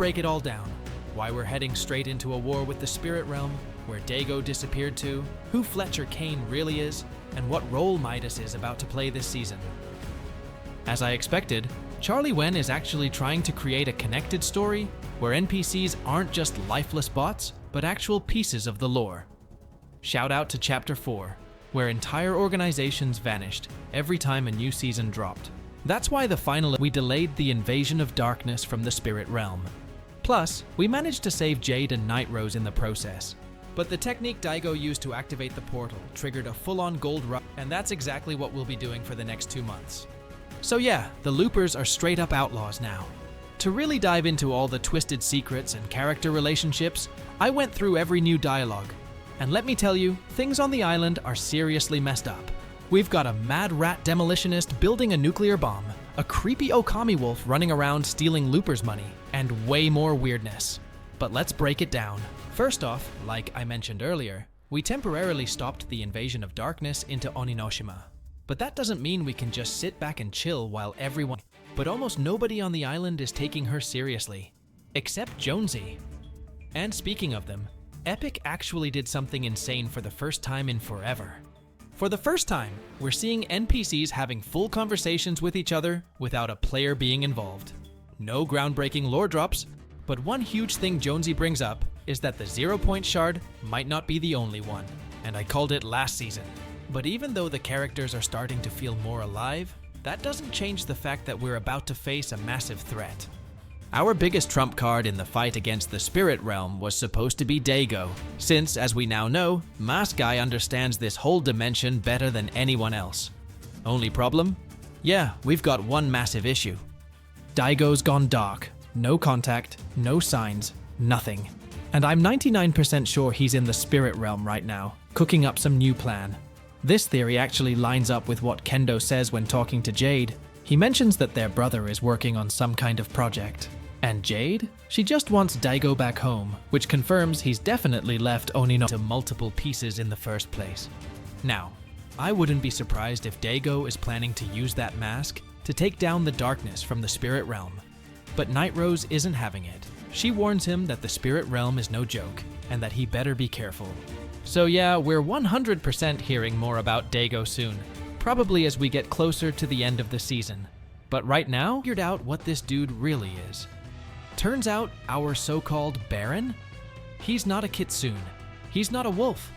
Break it all down. Why we're heading straight into a war with the spirit realm, where Dago disappeared to, who Fletcher Kane really is, and what role Midas is about to play this season. As I expected, Charlie Wen is actually trying to create a connected story where NPCs aren't just lifeless bots, but actual pieces of the lore. Shout out to Chapter 4, where entire organizations vanished every time a new season dropped. That's why we delayed the invasion of darkness from the spirit realm. Plus, we managed to save Jade and Night Rose in the process. But the technique Daigo used to activate the portal triggered a full-on gold rush, and that's exactly what we'll be doing for the next 2 months. So yeah, the loopers are straight-up outlaws now. To really dive into all the twisted secrets and character relationships, I went through every new dialogue. And let me tell you, things on the island are seriously messed up. We've got a mad rat demolitionist building a nuclear bomb, a creepy Okami wolf running around stealing loopers' money, and way more weirdness. But let's break it down. First off, like I mentioned earlier, we temporarily stopped the invasion of darkness into Oninoshima. But that doesn't mean we can just sit back and chill while everyone... But almost nobody on the island is taking her seriously, except Jonesy. And speaking of them, Epic actually did something insane for the first time in forever. For the first time, we're seeing NPCs having full conversations with each other without a player being involved. No groundbreaking lore drops, but one huge thing Jonesy brings up is that the 0-point shard might not be the only one, and I called it last season. But even though the characters are starting to feel more alive, that doesn't change the fact that we're about to face a massive threat. Our biggest trump card in the fight against the spirit realm was supposed to be Dago, since, as we now know, Mask Guy understands this whole dimension better than anyone else. Only problem? Yeah, we've got one massive issue. Daigo's gone dark. No contact, no signs, nothing. And I'm 99% sure he's in the spirit realm right now, cooking up some new plan. This theory actually lines up with what Kendo says when talking to Jade. He mentions that their brother is working on some kind of project. And Jade? She just wants Daigo back home, which confirms he's definitely left Onino to multiple pieces in the first place. Now, I wouldn't be surprised if Daigo is planning to use that mask to take down the darkness from the spirit realm. But Night Rose isn't having it. She warns him that the spirit realm is no joke, and that he better be careful. So yeah, we're 100% hearing more about Daigo soon, probably as we get closer to the end of the season. But right now, figured out what this dude really is. Turns out, our so-called Baron? He's not a kitsune. He's not a wolf.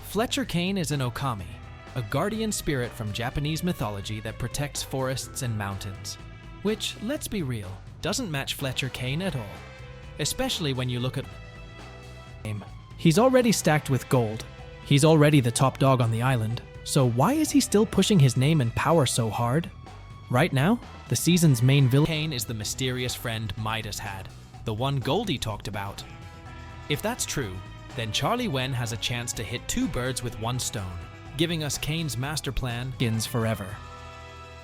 Fletcher Kane is an Okami, a guardian spirit from Japanese mythology that protects forests and mountains. Which, let's be real, doesn't match Fletcher Kane at all. Especially when you look at him. He's already stacked with gold. He's already the top dog on the island. So why is he still pushing his name and power so hard? Right now, the season's main villain Kane is the mysterious friend Midas had, the one Goldie talked about. If that's true, then Charlie Wen has a chance to hit 2 birds with 1 stone, giving us Kane's master plan begins forever.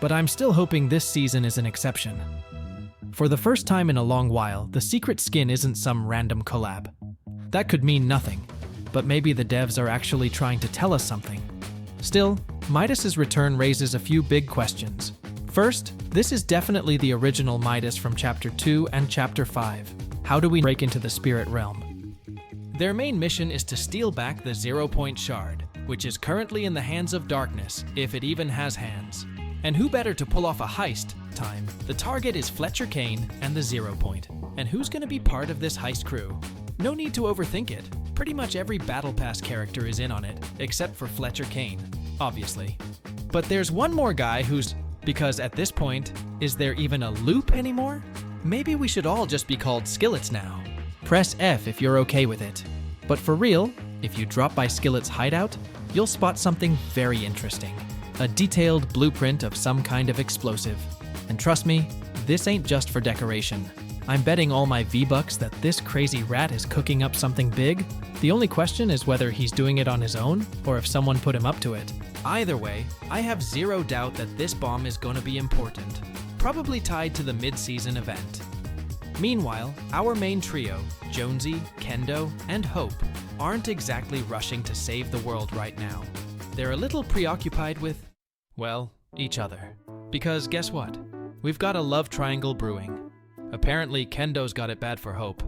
But I'm still hoping this season is an exception. For the first time in a long while, the secret skin isn't some random collab. That could mean nothing, but maybe the devs are actually trying to tell us something. Still, Midas's return raises a few big questions. First, this is definitely the original Midas from Chapter 2 and Chapter 5. How do we break into the spirit realm? Their main mission is to steal back the 0-point shard, which is currently in the hands of darkness, if it even has hands. And who better to pull off a heist time? The target is Fletcher Kane and the 0-point. And who's going to be part of this heist crew? No need to overthink it. Pretty much every Battle Pass character is in on it, except for Fletcher Kane, obviously. But there's one more guy who's... Because at this point, is there even a loop anymore? Maybe we should all just be called Skillets now. Press F if you're okay with it. But for real, if you drop by Skillet's hideout, you'll spot something very interesting. A detailed blueprint of some kind of explosive. And trust me, this ain't just for decoration. I'm betting all my V-Bucks that this crazy rat is cooking up something big. The only question is whether he's doing it on his own, or if someone put him up to it. Either way, I have zero doubt that this bomb is going to be important, probably tied to the mid-season event. Meanwhile, our main trio, Jonesy, Kendo, and Hope, aren't exactly rushing to save the world right now. They're a little preoccupied with, well, each other. Because guess what? We've got a love triangle brewing. Apparently, Kendo's got it bad for Hope.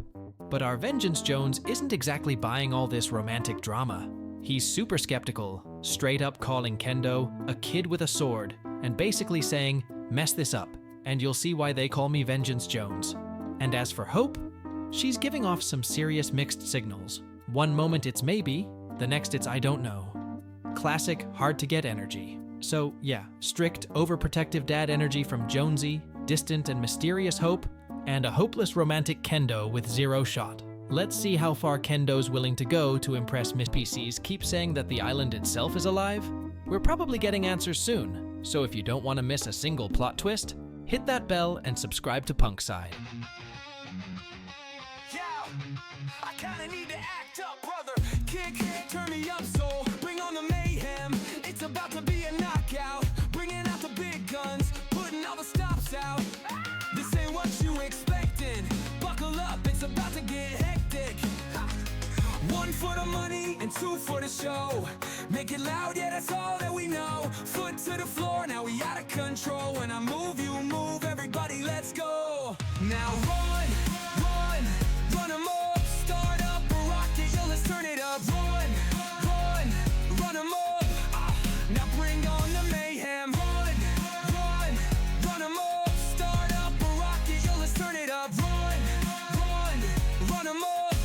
But our Vengeance Jones isn't exactly buying all this romantic drama. He's super skeptical, straight up calling Kendo a kid with a sword, and basically saying, mess this up, and you'll see why they call me Vengeance Jones. And as for Hope, she's giving off some serious mixed signals. One moment it's maybe, the next it's I don't know. Classic hard-to-get energy. So yeah, strict, overprotective dad energy from Jonesy, distant and mysterious Hope, and a hopeless romantic Kendo with zero shot. Let's see how far Kendo's willing to go to impress Miss PCs keep saying that the island itself is alive. We're probably getting answers soon, so if you don't want to miss a single plot twist, hit that bell and subscribe to Punkside. I kinda need to act up, brother. Kick, turn me up, so bring on the mayhem. It's about to be a knockout. Bringing out the big guns, putting all the stops out. This ain't what you expected. Buckle up, it's about to get hectic. One for the money and two for the show. Make it loud, yeah, that's all that we know. Foot to the floor, now we out of control. When I move, you move, everybody, let's go. Now run, run, run 'em up. Start up a rocket, yo, let's turn it up. Run, run, run 'em up. Now bring on the mayhem. Run, run, run 'em up. Start up a rocket, yo, let's turn it up. Run, run, run 'em up.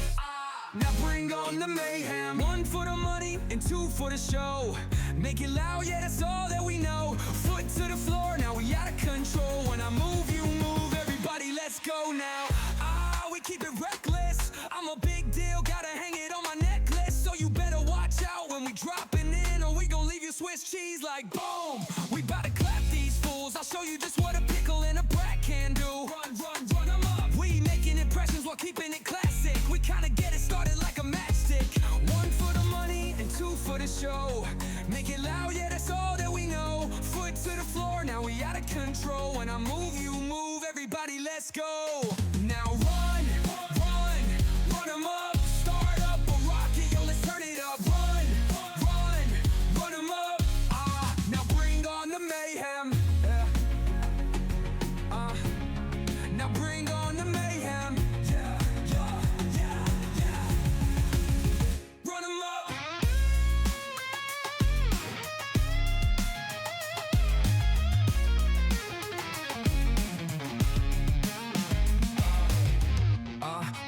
Now bring on the mayhem. One for the money and two for the show. Make it loud, yeah, that's all that we know. Foot to the floor, now we out of control. When I move, you move, everybody, let's go now. We keep it reckless. I'm a big deal, gotta hang it on my necklace. So you better watch out when we dropping in, or we gon' leave you Swiss cheese like boom. We bout to clap these fools. I'll show you just what a pickle and a brat can do. Run, run, run 'em up. We making impressions while keeping it classic. We kinda get it started like a matchstick. One for the money and two for the show. Make it loud, yeah, that's all that we know. Foot to the floor, now we out of control. When I move, you move, everybody, let's go. Now run, run, run 'em up. Start up a rocket, yo, let's turn it up. Run, run, run 'em up. Now bring on the mayhem. Now bring on the mayhem. Yeah, yeah, yeah, yeah. Run 'em up.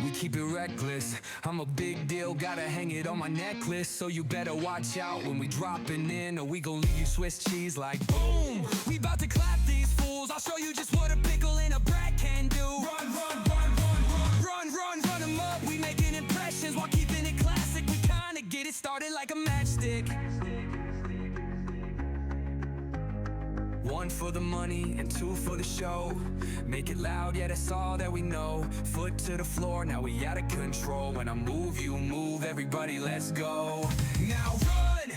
We keep it reckless. I'm a big deal, gotta hang it on my necklace. So you better watch out when we dropping in, or we gon' leave you Swiss cheese like boom. We bout to clap these fools. I'll show you just what a pickle and a brat can do. Run, run, run, run, run. Run, run, run 'em up. We making impressions while keeping it classic. We kinda get it started like a matchstick. One for the money and two for the show. Make it loud, yeah, that's all that we know. Foot to the floor, now we out of control. When I move, you move, everybody, let's go. Now run,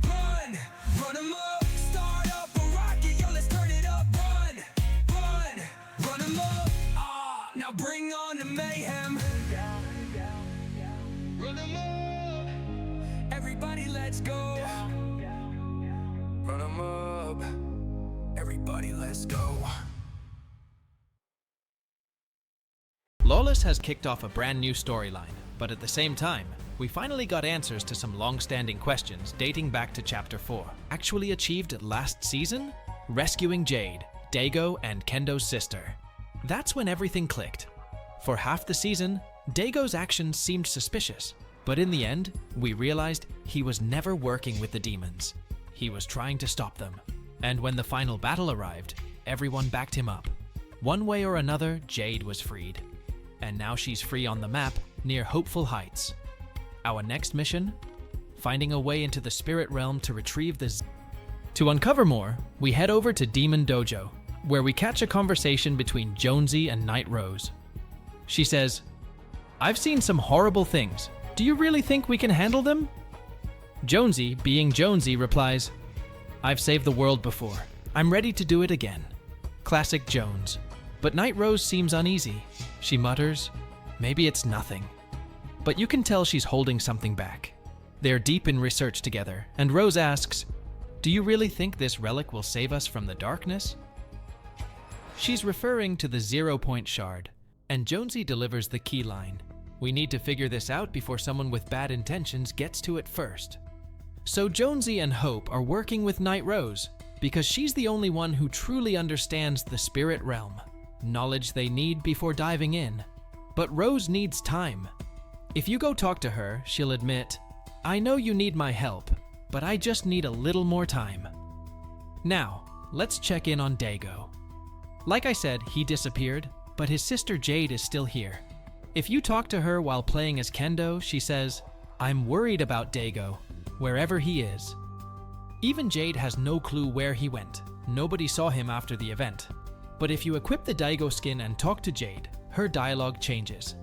run, run 'em up. Start up a rocket, yo, let's turn it up. Run, run, run 'em up. Now bring on the mayhem. Run 'em up. Everybody, let's go. Run 'em up. Everybody, let's go. Lawless has kicked off a brand new storyline, but at the same time, we finally got answers to some long-standing questions dating back to Chapter 4. Actually achieved last season? Rescuing Jade, Dago, and Kendo's sister. That's when everything clicked. For half the season, Dago's actions seemed suspicious, but in the end, we realized he was never working with the demons. He was trying to stop them. And when the final battle arrived, everyone backed him up. One way or another, Jade was freed. And now she's free on the map near Hopeful Heights. Our next mission? Finding a way into the spirit realm to retrieve the To uncover more, we head over to Demon Dojo, where we catch a conversation between Jonesy and Night Rose. She says, "I've seen some horrible things. Do you really think we can handle them?" Jonesy, being Jonesy, replies, "I've saved the world before. I'm ready to do it again." Classic Jones. But Night Rose seems uneasy. She mutters, "Maybe it's nothing." But you can tell she's holding something back. They're deep in research together, and Rose asks, "Do you really think this relic will save us from the darkness?" She's referring to the 0 Point Shard, And Jonesy delivers the key line. We need to figure this out before someone with bad intentions gets to it first. So Jonesy and Hope are working with Night Rose because she's the only one who truly understands the spirit realm, knowledge they need before diving in. But Rose needs time. If you go talk to her, she'll admit, "I know you need my help, but I just need a little more time." Now, let's check in on Dago. Like I said, he disappeared, but his sister Jade is still here. If you talk to her while playing as Kendo, she says, "I'm worried about Dago, wherever he is." Even Jade has no clue where he went. Nobody saw him after the event. But if you equip the Daigo skin and talk to Jade, her dialogue changes.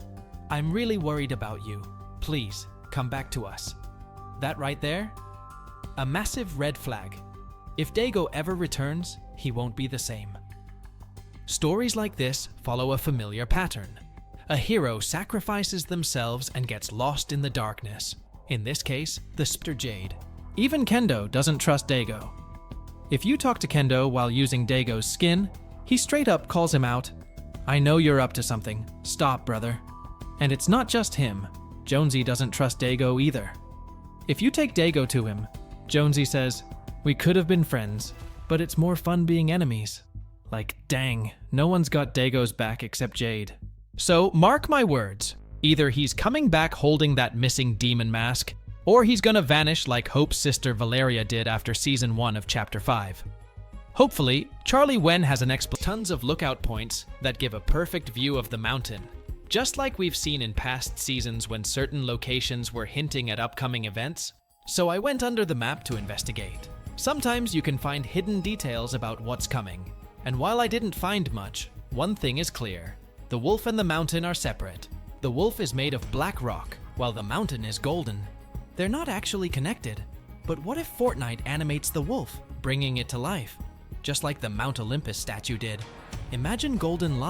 "I'm really worried about you. Please, come back to us." That right there? A massive red flag. If Dago ever returns, he won't be the same. Stories like this follow a familiar pattern. A hero sacrifices themselves and gets lost in the darkness. In this case, the sister Jade. Even Kendo doesn't trust Dago. If you talk to Kendo while using Dago's skin, he straight up calls him out. "I know you're up to something. Stop, brother." And it's not just him. Jonesy doesn't trust Dago either. If you take Dago to him, Jonesy says, "We could have been friends, but it's more fun being enemies." Like, dang, no one's got Dago's back except Jade. So mark my words, either he's coming back holding that missing demon mask, or he's gonna vanish like Hope's sister Valeria did after Season 1 of Chapter 5. Hopefully, Charlie Wen has tons of lookout points that give a perfect view of the mountain. Just like we've seen in past seasons when certain locations were hinting at upcoming events, so I went under the map to investigate. Sometimes you can find hidden details about what's coming. And while I didn't find much, one thing is clear. The wolf and the mountain are separate. The wolf is made of black rock, while the mountain is golden. They're not actually connected. But what if Fortnite animates the wolf, bringing it to life? Just like the Mount Olympus statue did. Imagine golden light.